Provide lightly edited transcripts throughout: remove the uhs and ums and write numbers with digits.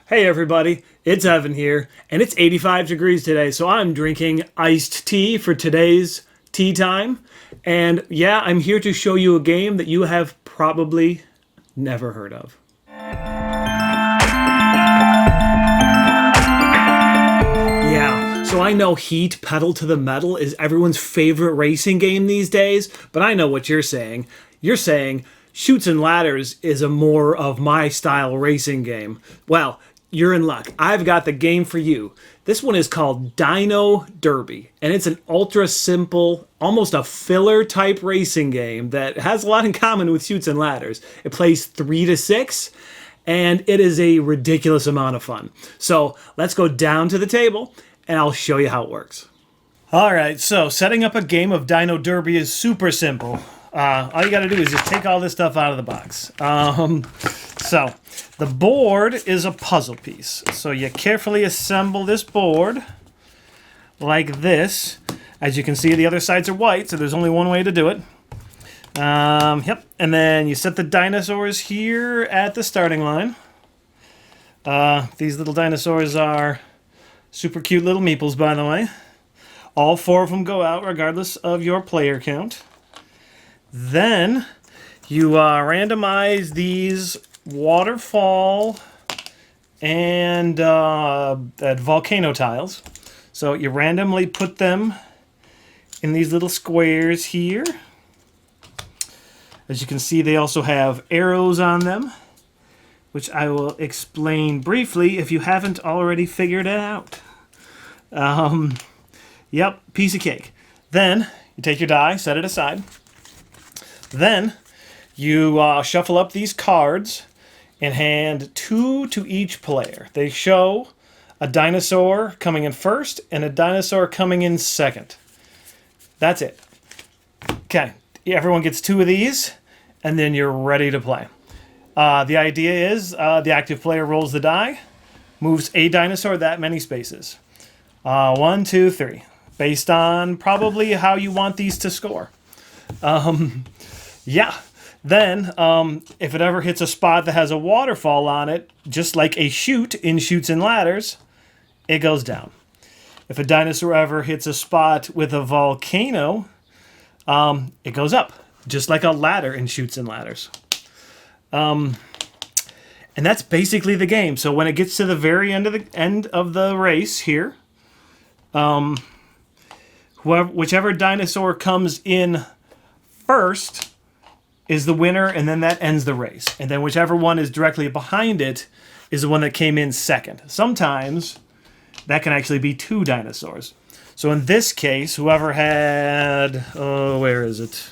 Hey everybody, it's Evan here, and it's 85 degrees today, so I'm drinking iced tea for today's tea time. And yeah, I'm here to show you a game that you have probably never heard of. Yeah, so I know Heat Pedal to the Metal is everyone's favorite racing game these days, but I know what you're saying. You're saying Shoots and Ladders is a more of my style racing game. Well, you're in luck. I've got the game for you. This one is called Dino Derby, and it's an ultra simple, almost a filler type racing game that has a lot in common with Shoots and Ladders. It plays 3 to 6, and it is a ridiculous amount of fun. So let's go down to the table, and I'll show you how it works. All right, so setting up a game of Dino Derby is super simple. All you got to do is just take all this stuff out of the box. So the board is a puzzle piece. So you carefully assemble this board like this. As you can see, the other sides are white, so there's only one way to do it. Yep. And then you set the dinosaurs here at the starting line. These little dinosaurs are super cute little meeples, by the way. All 4 of them go out regardless of your player count. Then you randomize these waterfall and volcano tiles. So you randomly put them in these little squares here. As you can see, they also have arrows on them, which I will explain briefly if you haven't already figured it out. Yep, piece of cake. Then you take your die, set it aside. Then you shuffle up these cards and hand 2 to each player. They show a dinosaur coming in first and a dinosaur coming in second. That's it. Okay, everyone gets 2 of these, and then you're ready to play. The idea is the active player rolls the die, moves a dinosaur that many spaces. 1, 2, 3. Based on probably how you want these to score. Yeah. Then, if it ever hits a spot that has a waterfall on it, just like a chute in Shoots and Ladders, it goes down. If a dinosaur ever hits a spot with a volcano, it goes up, just like a ladder in Shoots and Ladders. And that's basically the game. So when it gets to the very end of the race here, whichever dinosaur comes in first is the winner, and then that ends the race. And then whichever one is directly behind it is the one that came in second. Sometimes that can actually be 2 dinosaurs. So in this case, whoever had... where is it?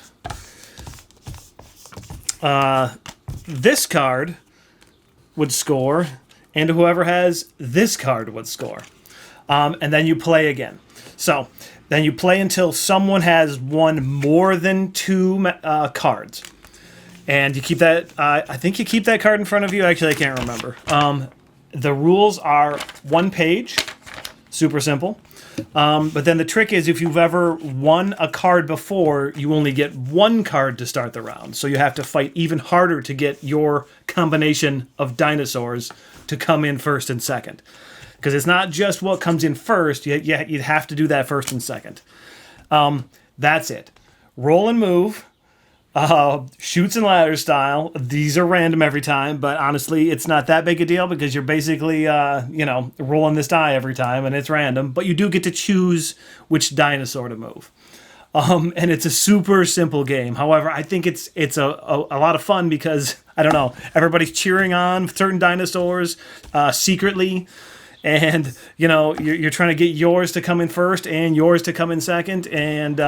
This card would score, and whoever has this card would score. And then you play again. So then you play until someone has won more than 2 cards. And you keep that, I think you keep that card in front of you. Actually, I can't remember. The rules are 1 page, super simple. But then the trick is if you've ever won a card before, you only get 1 card to start the round. So you have to fight even harder to get your combination of dinosaurs to come in first and second. Because it's not just what comes in first, you have to do that first and second. That's it. Roll and move. Shoots and Ladders style. These are random every time, but honestly, it's not that big a deal because you're basically, rolling this die every time, and it's random. But you do get to choose which dinosaur to move. And it's a super simple game. However, I think it's a lot of fun because, I don't know, everybody's cheering on certain dinosaurs secretly. And, you're trying to get yours to come in first and yours to come in second. And,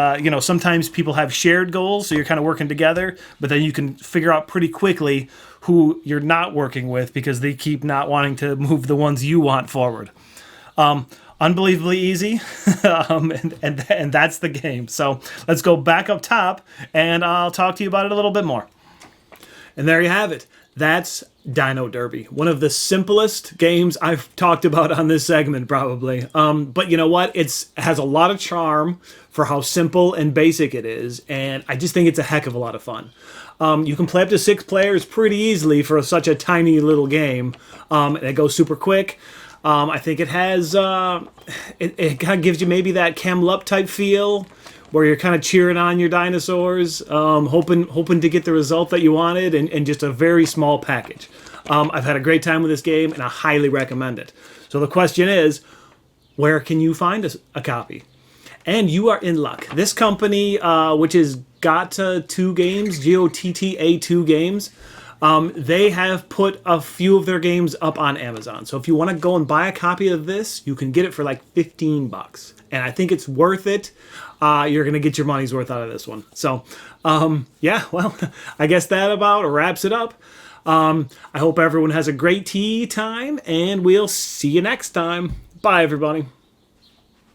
sometimes people have shared goals, so you're kind of working together. But then you can figure out pretty quickly who you're not working with because they keep not wanting to move the ones you want forward. Unbelievably easy. and that's the game. So let's go back up top, and I'll talk to you about it a little bit more. And there you have it. That's Dino Derby, one of the simplest games I've talked about on this segment, probably. But you know what? It has a lot of charm for how simple and basic it is, and I just think it's a heck of a lot of fun. You can play up to 6 players pretty easily for such a tiny little game. And it goes super quick. I think it has, it kind of gives you maybe that Camel Up type feel, where you're kind of cheering on your dinosaurs, hoping to get the result that you wanted, and just a very small package. I've had a great time with this game, and I highly recommend it. So the question is, where can you find a copy? And you are in luck. This company, which is Gotta2 Games, Gotta2 Games, they have put a few of their games up on Amazon. So if you want to go and buy a copy of this, you can get it for like $15. And I think it's worth it. You're going to get your money's worth out of this one. So, yeah, well, I guess that about wraps it up. I hope everyone has a great tea time, and we'll see you next time. Bye, everybody.